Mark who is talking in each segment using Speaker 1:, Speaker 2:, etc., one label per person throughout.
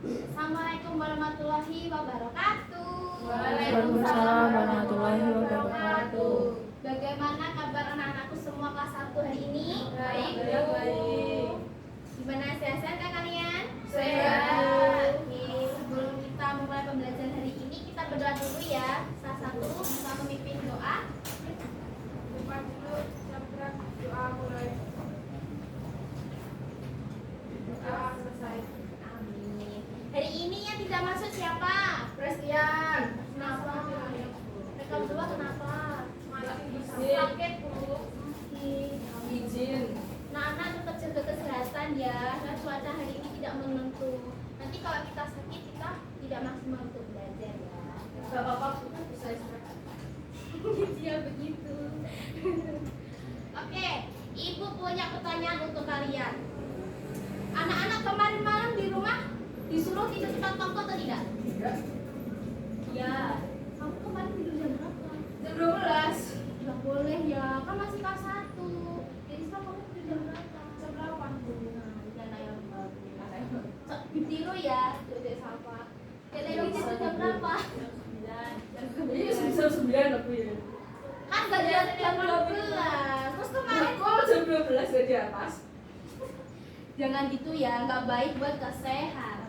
Speaker 1: Assalamualaikum warahmatullahi wabarakatuh.
Speaker 2: Waalaikumsalam warahmatullahi wabarakatuh.
Speaker 1: Bagaimana kabar anak-anakku semua kelas 1 hari ini?
Speaker 2: Baik.
Speaker 1: Gimana, sehat-sehat kan kalian?
Speaker 2: Sehat.
Speaker 1: Oke, sebelum kita memulai pembelajaran hari ini, kita berdoa dulu ya. Salah satu bisa memimpin doa.
Speaker 2: Buka dulu, jabrak doa mulai. Doa selesai.
Speaker 1: Amin. Hari ini yang tidak masuk siapa?
Speaker 2: Christian.
Speaker 1: Kenapa? Rekam dua kenapa?
Speaker 2: Izin.
Speaker 1: Sakit Bu.
Speaker 2: Izin.
Speaker 1: Nah, anak tetap jaga kesehatan ya. Nah, cuaca hari ini tidak menentu. Nanti kalau kita sakit, kita tidak maksimal untuk belajar ya.
Speaker 2: Gak apa-apa, bisa istirahat.
Speaker 1: Dia begitu. Oke, Ibu punya pertanyaan untuk kalian. Anak-anak kemarin malam di rumah disuruh tidur tempat waktu atau tidak?
Speaker 2: Tidak.
Speaker 1: Ya. Kamu kemarin tidur jam berapa?
Speaker 2: Jam 12.
Speaker 1: Nggak boleh ya, kan masih kelas 1. Jadi sekarang kamu tidur jam berapa?
Speaker 2: Jam 8.
Speaker 1: Nah, jangan yang ditiru ya, Dede Safa. Dede tidur jam berapa?
Speaker 2: Ini bisa 9 aku ya.
Speaker 1: Kan nggak jam 12. Terus kemarin
Speaker 2: Kok jam 12 gak di atas?
Speaker 1: jangan gitu ya, nggak baik buat kesehatan.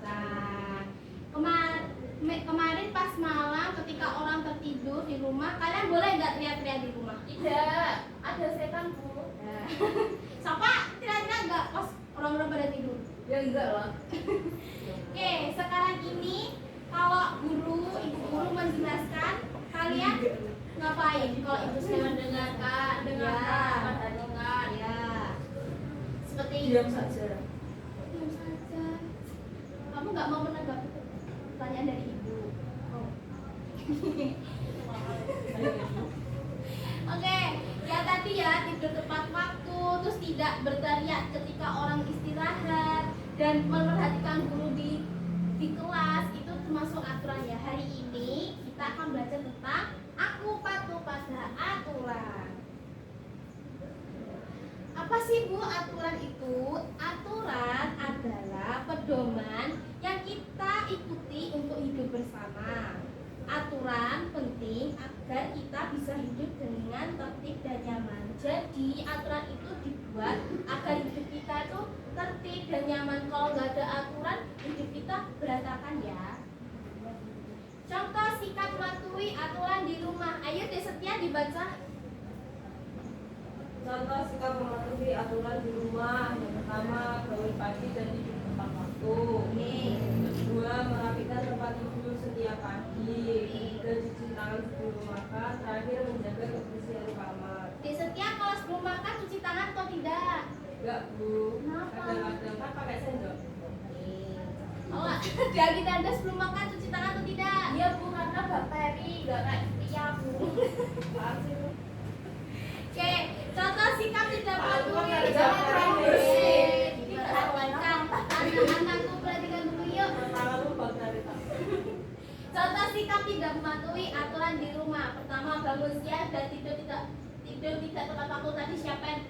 Speaker 1: Kemarin pas malam ketika orang tertidur di rumah, kalian boleh nggak teriak-teriak di rumah?
Speaker 2: Tidak, ada setan Bu.
Speaker 1: Nah. Siapa teriak-teriak nggak pas orang-orang pada tidur?
Speaker 2: Ya enggak lah.
Speaker 1: Oke, sekarang ini kalau ibu guru menjelaskan, kalian ngapain? Kalau ibu saya mendengarkan, dengar. Ya. Seperti
Speaker 2: Diam saja.
Speaker 1: diam saja. Kamu nggak mau menanggapi pertanyaan dari ibu? Oh. Oke, ya tadi ya tidur tepat waktu, terus tidak berteriak ketika orang istirahat, dan memperhatikan guru di kelas itu termasuk aturan ya. Hari ini kita akan belajar tentang aku patuh pada aturan. Apa sih Bu aturan itu? Aturan adalah pedoman yang kita ikuti untuk hidup bersama. Aturan penting agar kita bisa hidup dengan tertib dan nyaman. Jadi aturan itu dibuat agar hidup kita itu tertib dan nyaman. Kalau nggak ada aturan, hidup kita berantakan ya. Contoh sikap mematuhi aturan di rumah. Ayo Setia dibaca.
Speaker 2: Contoh sikap mematuhi aturan di rumah. Yang pertama, bangun pagi dan tidur tepat waktu. Kedua, merapikan tempat tidur setiap pagi. Ketiga, cuci tangan sebelum makan. Terakhir, menjaga kebersihan kamar.
Speaker 1: Setia kalau sebelum makan cuci tangan atau tidak?
Speaker 2: Enggak Bu,
Speaker 1: Kenapa?
Speaker 2: kadang-kadang kan pakai sendok.
Speaker 1: Oh, jadi Anda sebelum makan cuci tangan atau tidak?
Speaker 2: Iya Bu, karena bakteri, enggak kayak iya Bu. Apaan sih Bu?
Speaker 1: Oke, contoh sikap tidak mematuhi.
Speaker 2: Jangan terlalu bersih.
Speaker 1: Diperhatikan. Anak-anakku perhatikan dulu yuk.
Speaker 2: Tangan lu bakteri tak.
Speaker 1: Contoh sikap tidak mematuhi aturan di rumah. Pertama, bangun siang dan tidur tidak tepat waktu. Tadi siapa yang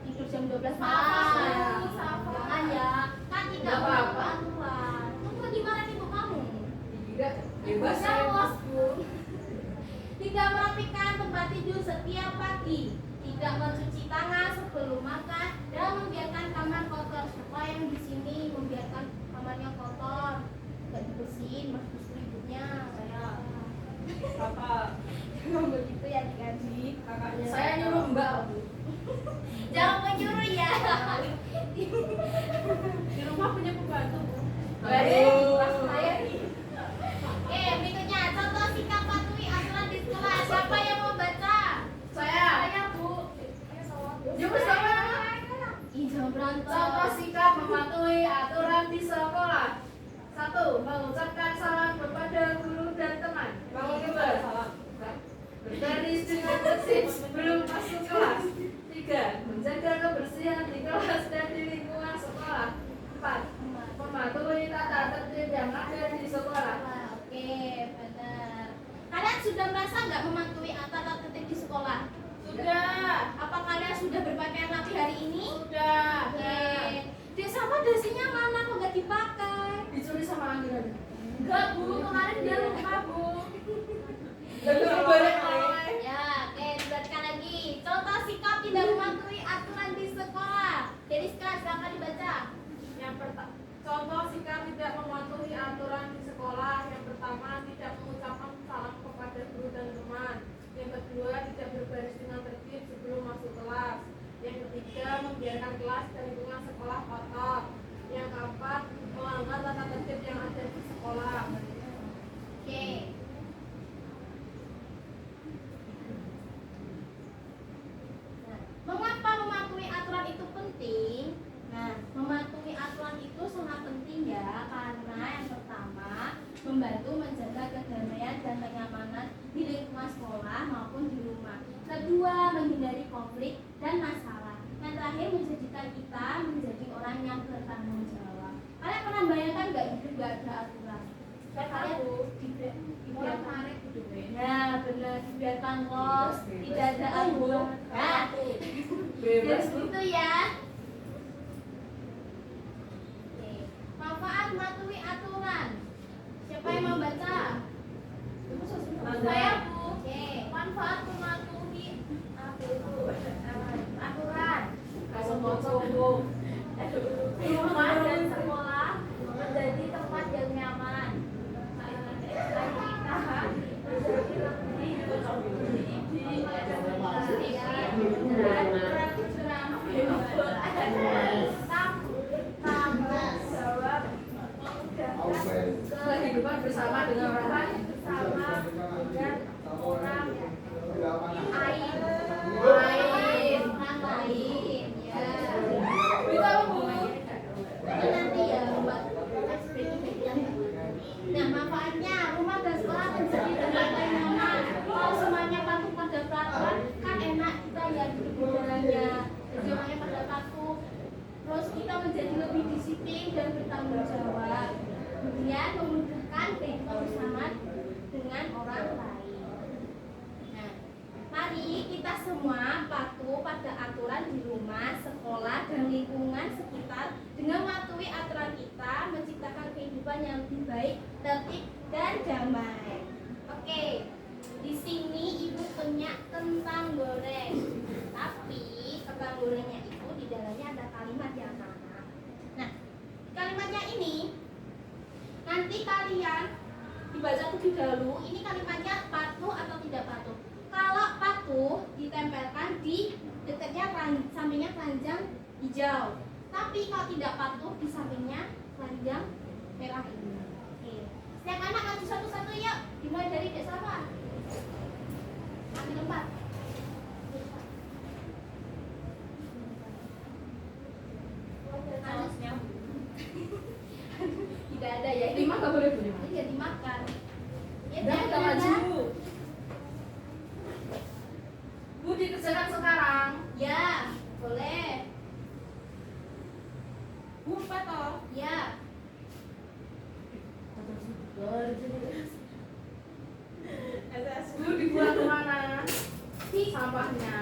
Speaker 1: tidur jam 12 malam? Jangan ya. Kan tidak
Speaker 2: Nggak apa-apa.
Speaker 1: mematuhi aturan. Kamu gimana ibu kamu?
Speaker 2: Tidak, bebas
Speaker 1: Saya
Speaker 2: saya.
Speaker 1: bosku. Tidak merapikan tempat tidur setiap pagi. Tidak mencuci tangan sebelum makan dan membiarkan kamar kotor. Siapa yang di sini membiarkan kamarnya kotor? Tidak dibersihin, mas ibunya. Saya.
Speaker 2: Kakak,
Speaker 1: Jangan begitu ya digaji.
Speaker 2: kakaknya saya nyuruh Mbak Bu.
Speaker 1: Jangan menyuruh ya.
Speaker 2: Di rumah punya pembantu Bu.
Speaker 1: Saya nih. Oke, berikutnya contoh sikap patuhi aturan di sekolah. Siapa yang mau baca?
Speaker 2: Saya
Speaker 1: Bu.
Speaker 2: Ya, bersama.
Speaker 1: Ih, jangan berantem.
Speaker 2: Contoh sikap mematuhi aturan di sekolah. 1. Mengucapkan salam kepada guru dan teman. Bangun kedua. Berbaris dengan bersih sebelum masuk kelas. 3. Menjaga kebersihan di kelas dan di lingkungan sekolah. 4. Mematuhi tata tertib yang ada di sekolah.
Speaker 1: Oke, benar. Kalian sudah merasa nggak mematuhi tata tertib di sekolah?
Speaker 2: Sudah.
Speaker 1: Apa kalian sudah berpakaian rapi hari ini?
Speaker 2: Sudah.
Speaker 1: Oke. Dek, sama dasinya mana kok nggak dipakai?
Speaker 2: Dicuri sama Anggi tadi. Enggak Bu, kemarin dia lupa Bu.
Speaker 1: Ya, oke, dibacakan lagi. Contoh sikap tidak mematuhi aturan di sekolah. Jadi sekarang silakan dibaca.
Speaker 2: Yang pertama, contoh sikap tidak mematuhi aturan di sekolah. Yang pertama, tidak mengucapkan salam kepada guru dan teman. Yang kedua, tidak berbaris dengan tertib sebelum masuk kelas. Yang ketiga, membiarkan kelas dan lingkungan sekolah kotor. Yang keempat, melanggar tata tertib yang ada di sekolah.
Speaker 1: Oke. Nah, mengapa mematuhi aturan itu penting? Nah, mematuhi aturan itu sangat penting ya, karena yang pertama membantu menjaga kedamaian dan kenyamanan di lingkungan sekolah maupun di rumah. Kedua, menghindari konflik dan masalah. Yang terakhir, menjadikan kita menjadi orang yang bertanggung jawab. Kalian pernah bayangkan nggak hidup nggak ada aturan? Kalian dibiarkan, nah benar, dibiarkan los, tidak ada aturan. Nah, jadi gitu ya. Oke. Manfaat mematuhi aturan. Siapa yang mau baca? Saya Bu. Oke. Manfaat mematuhi aturan. Rumah dan sekolah menjadi tempat yang nyaman. Kita menjadi lebih
Speaker 2: Kehidupan bersama dengan orang lain.
Speaker 1: bersama dan orang lain. Orang lain. Ya.
Speaker 2: Bisa Bu.
Speaker 1: Itu nanti ya buat nah, manfaatnya rumah dan sekolah menjadi tempat yang nyaman. Kalau semuanya patuh pada peraturan, kan enak kita ya hidup negaranya. Jadi semuanya pada patuh. Terus kita menjadi lebih disiplin dan bertanggung jawab. Kemudian memudahkan kehidupan bersama dengan orang lain. Nah, mari kita semua patuh pada aturan di rumah, sekolah, dan lingkungan sekitar dengan mematuhi aturan kita, menciptakan kehidupan yang lebih baik, tertib, dan damai. Oke, di sini ibu punya kentang goreng. Tapi kentang gorengnya itu di dalamnya ada kalimat yang sama. Nah, kalimatnya ini nanti kalian dibaca terlebih dahulu. Ini kalimatnya patuh atau tidak patuh. Kalau patuh ditempelkan di dekatnya sampingnya keranjang hijau. Tapi kalau tidak patuh di sampingnya keranjang merah ini. Oke. Setiap anak maju satu-satu yuk. Dimulai dari Dek Salma. Ambil tempat. Harusnya tidak ada ya.
Speaker 2: Lima nggak boleh Bu.
Speaker 1: Iya dimakan. Ya,
Speaker 2: Dan kita
Speaker 1: jangan.
Speaker 2: maju. Bu dikerjakan sekarang.
Speaker 1: Ya, boleh.
Speaker 2: Bu toh.
Speaker 1: Ya.
Speaker 2: Bu dibuang kemana?
Speaker 1: Di
Speaker 2: Sampahnya.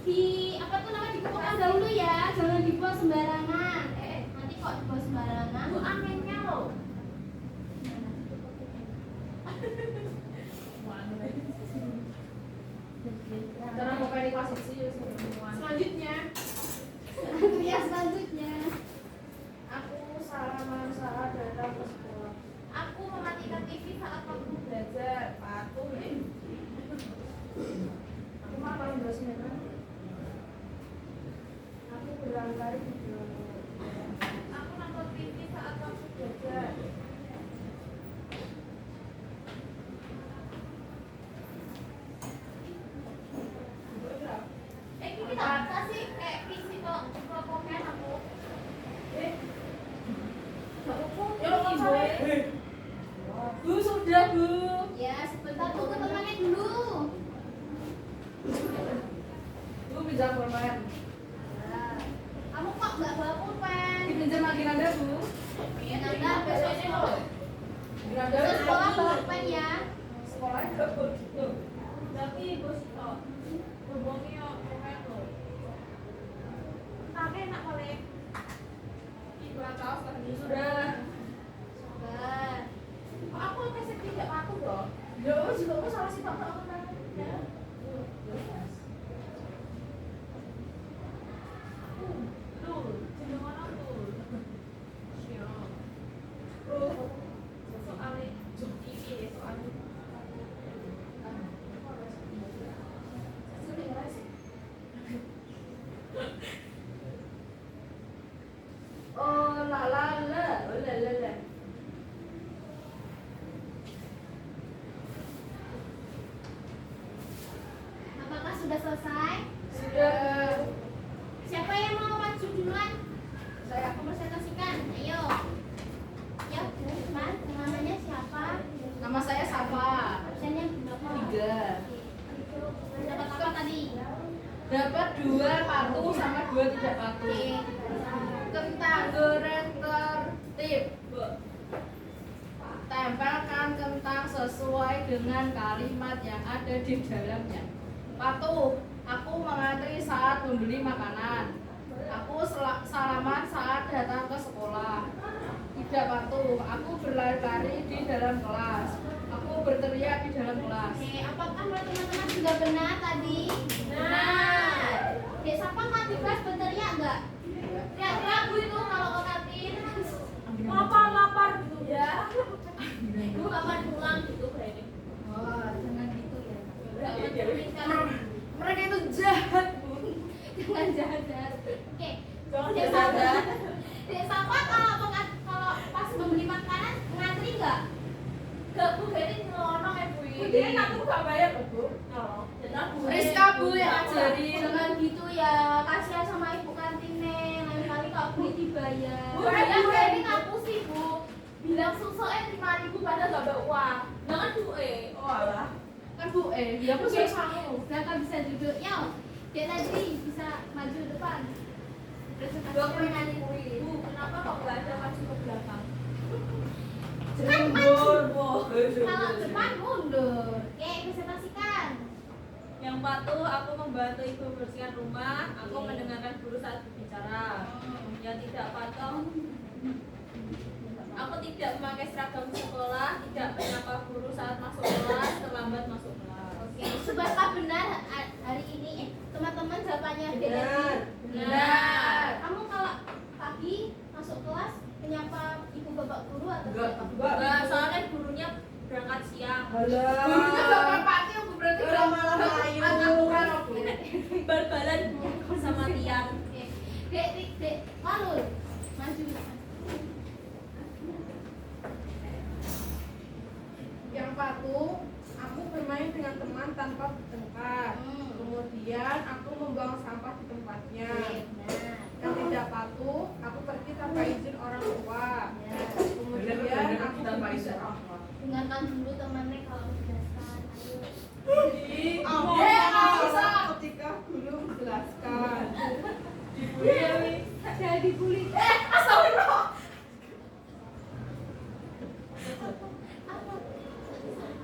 Speaker 1: di apa tuh namanya dikumpulkan dahulu ya, jangan dibuang sembarangan. Nanti kok dibuang sembarangan.
Speaker 2: Bu anginnya loh. Karena mau pilih kelas isi selanjutnya.
Speaker 1: Ya selanjutnya.
Speaker 2: Aku salah datang ke sekolah.
Speaker 1: Aku mematikan TV saat waktu
Speaker 2: Belajar patuh nih. Aku mah paling dosen kan. Aku berangkat di
Speaker 1: aku nonton TV saat waktu belajar. Ini tak bisa sih kayak visi kok komen aku.
Speaker 2: Bu sudah Bu.
Speaker 1: Ya sebentar tunggu temannya dulu.
Speaker 2: Bu pinjam pulpen.
Speaker 1: Nah, kamu kok nggak bawa pulpen?
Speaker 2: Dipinjam lagi Nanda Bu.
Speaker 1: Ya Nanda besoknya loh.
Speaker 2: Nanda
Speaker 1: Ke sekolah bawa pulpen ya.
Speaker 2: sekolah enggak begitu.
Speaker 1: Tapi bos kok hubungnya pulpen loh. Tapi enak boleh.
Speaker 2: Ibu tahu sudah.
Speaker 1: Sabar.
Speaker 2: Dapat 2 patuh sama 2 tidak patuh. Kentang goreng tertib. Tempelkan kentang sesuai dengan kalimat yang ada di dalamnya. Patuh, aku mengantri saat membeli makanan. Aku salaman saat datang ke sekolah. Tidak patuh, aku berlari-lari di dalam kelas. Aku berteriak di dalam kelas.
Speaker 1: Oke, apakah menurut teman-teman sudah benar tadi? Benar. Dek Sapa nggak di kelas berteriak nggak? Teriak-teriak Bu itu kalau ke kantin. Lapar gitu ya. Bu kapan pulang gitu kayaknya.
Speaker 2: Oh,
Speaker 1: Jangan gitu ya.
Speaker 2: mereka itu jahat, Bu.
Speaker 1: Jangan jahat-jahat. Oke.
Speaker 2: Jangan
Speaker 1: Dek
Speaker 2: jahat.
Speaker 1: Sapa, Dek Sapa kalau pas membeli makanan ngantri nggak? Nggak Bu, jadi nyelonong ya Bu.
Speaker 2: Dia aku gak bayar loh, Bu. Rizka, Bu, yang ngajarin.
Speaker 1: Jangan gitu ya, kasihan sama ibu kantinnya. Lain kali kalau beli dibayar.
Speaker 3: Bu, ini ngaku sih Bu. Bilang susu 5.000 padahal gak ada uang. Jangan Bu
Speaker 2: Oh alah. Kan Bu, ya aku sih kamu.
Speaker 1: Silakan bisa duduk. Yo, dia tadi bisa maju depan.
Speaker 3: Dua penyanyi Bu, kenapa kok gak ada maju ke belakang?
Speaker 1: Kan maju.
Speaker 2: Mundur.
Speaker 1: Kalau depan mundur. Oke, presentasikan.
Speaker 3: Yang patuh, aku membantu ibu membersihkan rumah. Aku mendengarkan guru saat berbicara. Yang tidak patuh, aku tidak memakai seragam sekolah, tidak menyapa guru saat masuk kelas, terlambat masuk kelas.
Speaker 1: Oke, seberapa benar hari ini teman-teman jawabannya
Speaker 2: Benar.
Speaker 1: Benar. Kamu kalau pagi masuk kelas menyapa ibu bapak guru atau siapa?
Speaker 3: Enggak, soalnya gurunya berangkat siang.
Speaker 2: Gurunya bapak Pati, Bu, berarti
Speaker 4: Udah malam ayu.
Speaker 3: Bal-balan sama Tian.
Speaker 1: Oke. Dek, Walul. Maju.
Speaker 4: Yang patuh, aku bermain dengan teman tanpa bertengkar. Kemudian aku membuang sampah di tempatnya.
Speaker 1: Benar.
Speaker 4: Yang tidak patuh, aku pergi tanpa izin orang tua.
Speaker 1: Ya.
Speaker 4: Kemudian aku berbicara.
Speaker 1: Dengarkan dulu temannya kalau menjelaskan. Ayo.
Speaker 4: Aku bisa ketika guru menjelaskan.
Speaker 1: Jadi bully.
Speaker 2: astagfirullah.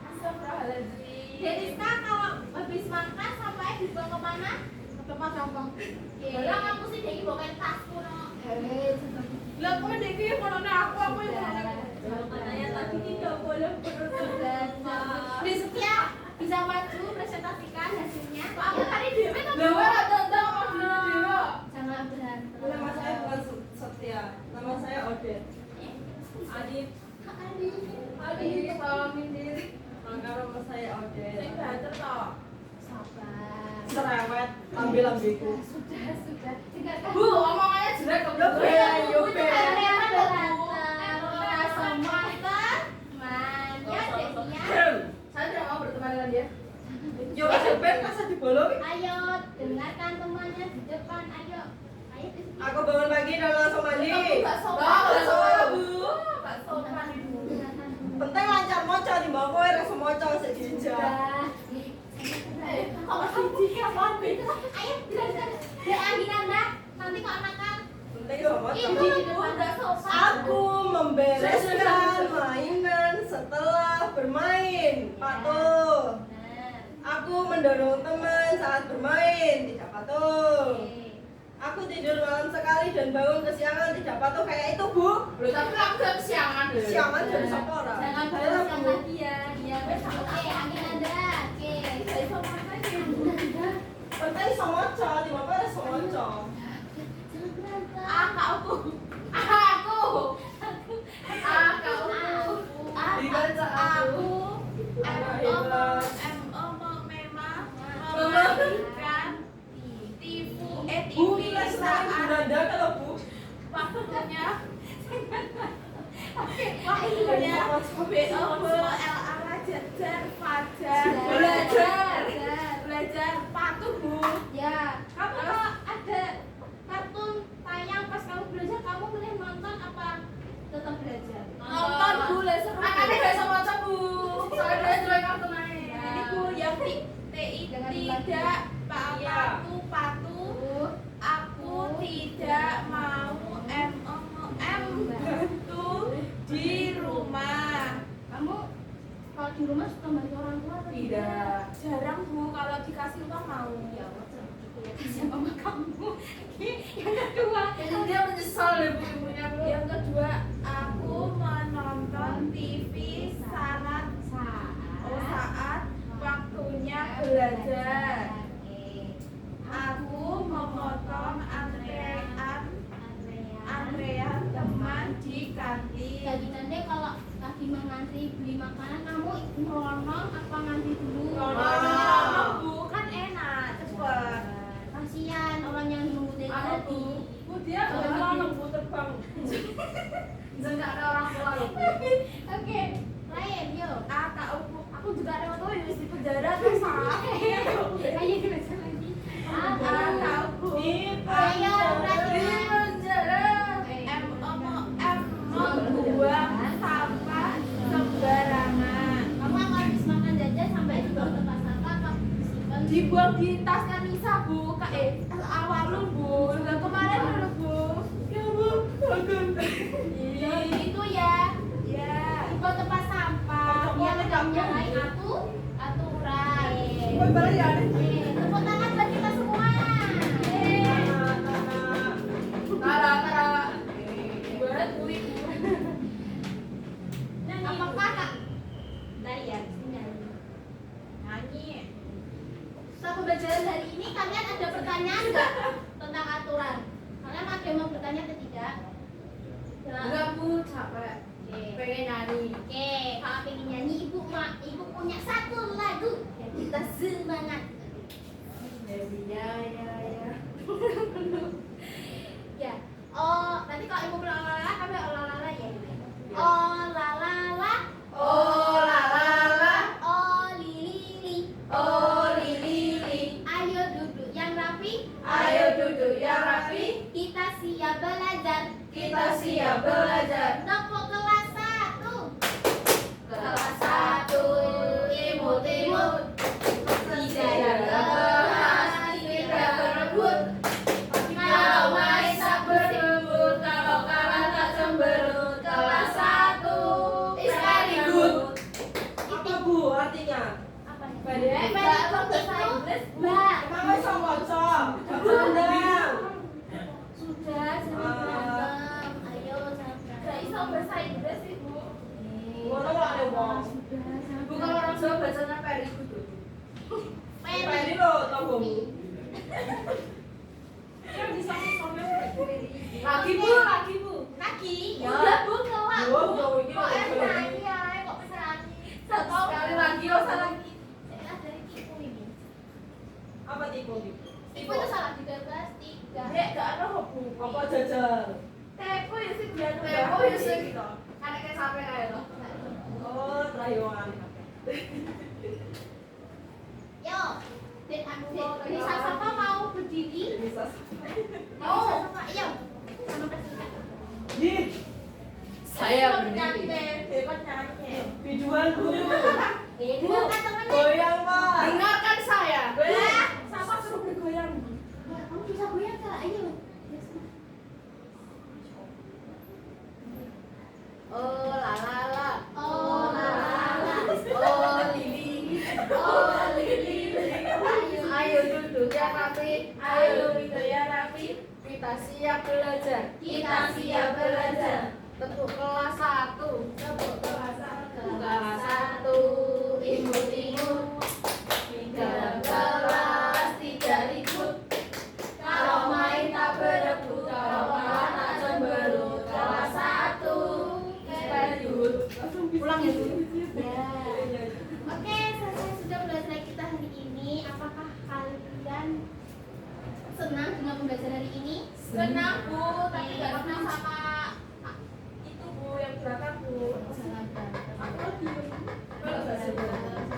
Speaker 3: Astagfirullahaladzim.
Speaker 1: Jadi sekarang kalau habis makan sampahnya dibuang kemana?
Speaker 4: Tempat sampah.
Speaker 1: Bilang aku sih jadi bawa tasku no.
Speaker 4: Lah kok dek iki kono aku yang kono.
Speaker 3: Katanya tadi tidak boleh bersampah.
Speaker 1: Di setiap bisa maju presentasikan hasilnya.
Speaker 3: Aku tadi dewe tapi
Speaker 2: Dewa ada mau Dewa.
Speaker 1: Jangan berantem.
Speaker 4: Nama saya bukan Setia. Nama saya Odet.
Speaker 3: Adit,
Speaker 2: Adi, salamin diri.
Speaker 4: Maka nama saya Odet.
Speaker 3: sing banter toh.
Speaker 1: Sabar.
Speaker 4: Serewet, ambil ambilku.
Speaker 1: Sudah. Dengarkan.
Speaker 2: Bu, omongannya jelek kok.
Speaker 4: Yo, Be, yo, Be.
Speaker 1: Kalian berantem. Semua teman. Ya, Desia.
Speaker 2: Saya tidak mau berteman dengan dia.
Speaker 4: Yo, Ben masa dibolong?
Speaker 1: Ayo, dengarkan temannya di depan. Ayo di sini.
Speaker 4: Aku bangun pagi dan langsung mandi.
Speaker 3: Gak sopan.
Speaker 2: Gak sopan, Bu.
Speaker 3: Gak sopan.
Speaker 1: Dengarkan dulu.
Speaker 4: Penting lancar moco di bawah kowe rasa moco sik dijak.
Speaker 1: Kalau siji kapan ayo jelaskan. Dek Andinanda, nanti kok nakal.
Speaker 4: Penting rasa moco.
Speaker 1: Ini di depan udah sopan.
Speaker 4: Aku membereskan mainan setelah bermain. Patuh.
Speaker 1: Benar.
Speaker 4: Aku mendorong teman saat bermain. Tidak patuh.
Speaker 1: Oke.
Speaker 4: Aku tidur malam sekali dan bangun kesiangan. Tidak patuh kayak itu, Bu.
Speaker 2: Loh, tapi aku udah kesiangan deh.
Speaker 4: Siangan dari siapa ora?
Speaker 1: Jangan balas yang tadi ya. Iya, oke, Andinanda. Oke. Andinanda.
Speaker 4: Penting rasa moco di bawah rasa moco.
Speaker 1: Jangan berantem.
Speaker 2: Aku. Dibaca aku.
Speaker 3: Memberikan tipu
Speaker 4: Bu, kita selain berada kalau Bu.
Speaker 3: waktunya
Speaker 1: Waktunya.
Speaker 3: belajar patuh Bu.
Speaker 1: Ya, kamu kalau ada kartun tayang pas kamu belajar, kamu milih nonton apa tetap belajar?
Speaker 3: Nonton Bu, lah seru.
Speaker 2: Anaknya gak sama macam, Bu. Soalnya dia jelek kartu naik.
Speaker 3: Ini Bu yang
Speaker 1: Jangan
Speaker 3: tidak
Speaker 2: Iya.
Speaker 4: Patu, aku tidak mau bantu di rumah.
Speaker 1: Kamu kalau di rumah suka bantu orang tua atau
Speaker 4: Tidak, jarang Bu, kalau dikasih uang mau.
Speaker 1: Ya Allah, gitu ya. Kasihan mama kamu. Yang kedua,
Speaker 2: Dia menyesal deh Bu ibunya Bu.
Speaker 4: Yang kedua, aku menonton TV saat waktunya belajar. Aku memotong antrean teman di kantin.
Speaker 1: jadi nanti kalau lagi mengantri beli makanan kamu nyolong apa ngantri dulu?
Speaker 4: Nyolong Bu, kan enak, cepet.
Speaker 1: Kasihan orang yang nunggu dari
Speaker 2: Apa
Speaker 1: tadi.
Speaker 2: Bu?
Speaker 4: Bu, dia udah nyolong Bu, terbang.
Speaker 2: Jangan ada orang tua loh Bu.
Speaker 1: Oke, Ryan, yo.
Speaker 4: Aku juga ada waktu di penjara terus.
Speaker 1: Ayo kita lagi.
Speaker 4: Tahu
Speaker 1: Ayo, berarti.
Speaker 4: Membuang sampah sembarangan.
Speaker 1: Kamu akan habis makan jajan sampai dibuang tempat sampah apa disimpan?
Speaker 4: Dibuang di tasnya Nisa Bu, awalnya Bu, udah kemarin dulu Bu. Ya Bu, bagus.
Speaker 1: Jangan begitu ya.
Speaker 4: Ya.
Speaker 1: Dibuang tempat sampah. Biar tidak menyalahi aturan. Tepuk tangan buat kita semua.
Speaker 2: Tara. Buat Bu ibu.
Speaker 1: Apakah Kak? Daya,
Speaker 4: Nyanyi.
Speaker 1: setelah pembelajaran hari ini kalian ada pertanyaan nggak tentang aturan? Kalian ada yang mau bertanya atau tidak?
Speaker 2: Enggak Bu, capek.
Speaker 1: Oke.
Speaker 2: Pengen nyanyi.
Speaker 1: Oke, kalau pengen nyanyi ibu punya satu lagu yang kita semangat.
Speaker 2: Ya.
Speaker 1: Ya. Oh, nanti kalau ibu bilang olala, kami olala ya. Olalala,
Speaker 2: Oh la la la.
Speaker 1: oh lili,
Speaker 2: Oh lili.
Speaker 1: ayo duduk yang rapi.
Speaker 2: Ayo duduk yang rapi.
Speaker 1: Kita siap belajar.
Speaker 2: Kita siap belajar.
Speaker 1: Tepuk kelas 1.
Speaker 2: Kelas 1 imut-imut. Tidak kelas, tidak berebut. Kalau main tak berebut, kalau kalah tak cemberut. Kelas 1 is very good.
Speaker 5: Apa Bu artinya?
Speaker 1: Apa nih?
Speaker 2: Badai.
Speaker 1: Itu Mbak.
Speaker 5: Emang wis iso maca? Jangan.
Speaker 1: Sudah, jangan berantem. Ayo, jangan berantem.
Speaker 4: Gak iso bahasa Inggris sih Bu.
Speaker 5: Ngono kok ada wong.
Speaker 2: Bu kalau orang Jawa bacanya very good.
Speaker 5: Peri lho tanggomu.
Speaker 2: Lagi Bu.
Speaker 1: Lagi.
Speaker 4: Ya.
Speaker 1: Udah Bu, kelak.
Speaker 5: Yo yo iki
Speaker 1: Kok
Speaker 5: lho.
Speaker 1: nyanyi ya? Kok bisa nyanyi? Satu
Speaker 2: Sekali lagi, oh, salah lagi.
Speaker 1: Saya dari tipu ini.
Speaker 5: Apa tipu?
Speaker 1: Tipu itu salah 13, 3.
Speaker 4: Dek, gak ada kok Bu.
Speaker 5: Apa jajal?
Speaker 4: Tepo ya sih biar
Speaker 2: Tempo ya sih. Karena kayak sampai kayak lo.
Speaker 5: Oh, rayuan.
Speaker 1: Yo, Nisa Safa mau berdiri?
Speaker 5: Bisa.
Speaker 1: Nisa Safa, ayo. Sama Kak.
Speaker 5: Ih,
Speaker 2: Saya berdiri.
Speaker 4: Hebat nyanyi.
Speaker 5: biduan dulu.
Speaker 1: Dengarkan temennya.
Speaker 5: Goyang, Mas.
Speaker 2: Dengarkan saya.
Speaker 4: Sama suruh bergoyang.
Speaker 1: Kamu bisa goyang Kak, ayo.
Speaker 2: Oh la la la.
Speaker 1: Oh la la la.
Speaker 2: Oh lili.
Speaker 1: Oh lili.
Speaker 2: Ayo duduk yang rapi. Ayo duduk yang rapi. Kita siap belajar.
Speaker 1: Kita siap belajar.
Speaker 2: Tepuk kelas 1.
Speaker 1: Tepuk kelas 1.
Speaker 2: Kelas 1 imut-imut. Dalam kelas tidak ribut. Kalau main tak berebut, kalau kalah tak cemberut. Kelas 1 very good. Pulang ya Bu.
Speaker 1: Ya. Oke, selesai sudah belajar kita hari ini. Apakah kalian senang dengan pembelajaran hari ini?
Speaker 4: Senang Bu, tapi
Speaker 1: Oke,
Speaker 4: gak
Speaker 1: karena
Speaker 4: senang sama itu Bu yang belakang Bu.
Speaker 1: Jangan berantem.
Speaker 4: Aku lagi
Speaker 5: Kalau bahasa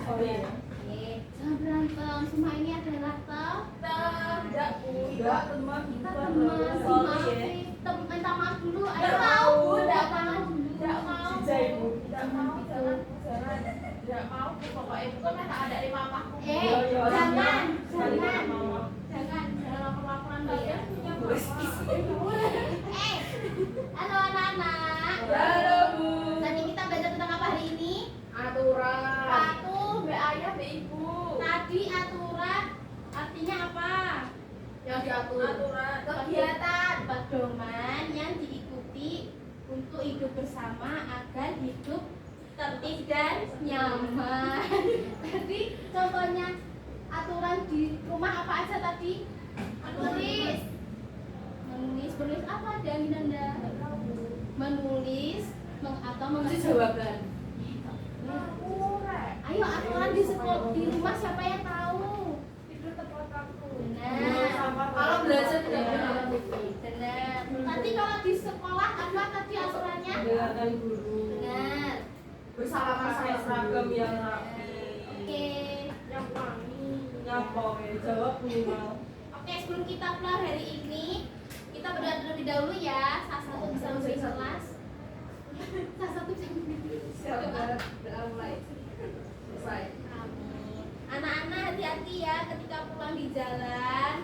Speaker 5: sorry ya.
Speaker 1: Oke, jangan berantem. Semua ini adalah
Speaker 4: tidak Bu.
Speaker 5: Enggak, teman
Speaker 1: kita
Speaker 5: bukan
Speaker 1: teman.
Speaker 5: sorry ya.
Speaker 1: Minta maaf dulu. Ayo
Speaker 4: Tidak
Speaker 1: mau.
Speaker 4: mau,
Speaker 1: Tidak
Speaker 4: tidak
Speaker 1: mau.
Speaker 4: Tidak mau.
Speaker 5: Jijai, Bu.
Speaker 4: Tidak mau, jangan Bu, jangan. Tidak mau Bu, pokoknya itu kan ada dari mamaku.
Speaker 1: Jangan.
Speaker 5: Sekali
Speaker 1: Jangan.
Speaker 5: mau
Speaker 1: ya. Halo anak-anak.
Speaker 2: Halo, Bu.
Speaker 1: Tadi kita belajar tentang apa hari ini?
Speaker 2: Aturan.
Speaker 1: Patuh.
Speaker 2: Be ayah, be ibu.
Speaker 1: Tadi aturan artinya apa?
Speaker 2: Yang diatur.
Speaker 3: Aturan.
Speaker 1: Kegiatan pedoman yang diikuti untuk hidup bersama agar hidup tertib dan nyaman. Tadi contohnya aturan di rumah apa aja tadi? Menulis. Menulis apa dan Nanda? Menulis atau
Speaker 2: Mesti
Speaker 1: mengerjakan.
Speaker 2: jawaban.
Speaker 1: Ayo aturan di sekolah di rumah siapa yang tahu?
Speaker 2: Tidur tepat waktu.
Speaker 1: Benar.
Speaker 2: Kalau belajar tidak benar.
Speaker 1: Benar. Tadi kalau di sekolah apa tadi aturannya?
Speaker 3: Mendengarkan guru.
Speaker 1: Benar.
Speaker 2: Bersalaman
Speaker 3: Pakai
Speaker 2: sama
Speaker 3: seragam yang rapi.
Speaker 1: Oke.
Speaker 2: yang wangi.
Speaker 3: Nyapa ya, jawab minimal.
Speaker 1: Oke, sebelum kita pulang hari ini, kita berdoa terlebih dahulu ya. Salah satu bisa memimpin kelas. Salah satu bisa memimpin.
Speaker 2: Siap, udah mulai. Selesai.
Speaker 1: Amin. Anak-anak hati-hati ya ketika pulang di jalan.